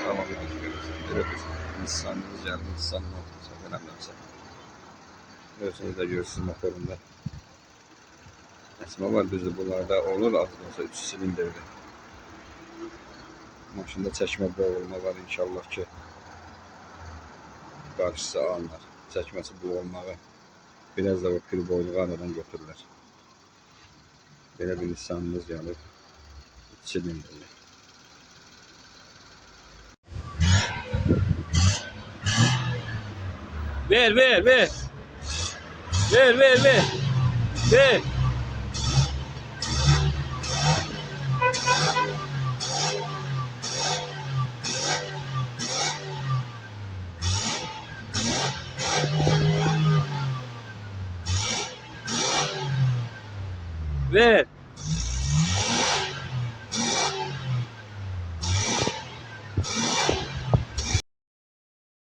Tamam bir insanımız yani insanın olmasa önemlense. Biliyorsunuz da görürsünüz motorunda. Esma var düzdür, bunlarda olur az da olsa 3 silindirli. Maşında çəkmə boğulma var inşallah ki qarşısı alınır. Çəkməsi boğulmağı biraz da o pil boynuğu aradan götürürlər. Belə bir Nissanımız gəlib 3 silindirli. Ver. Ver. Ver.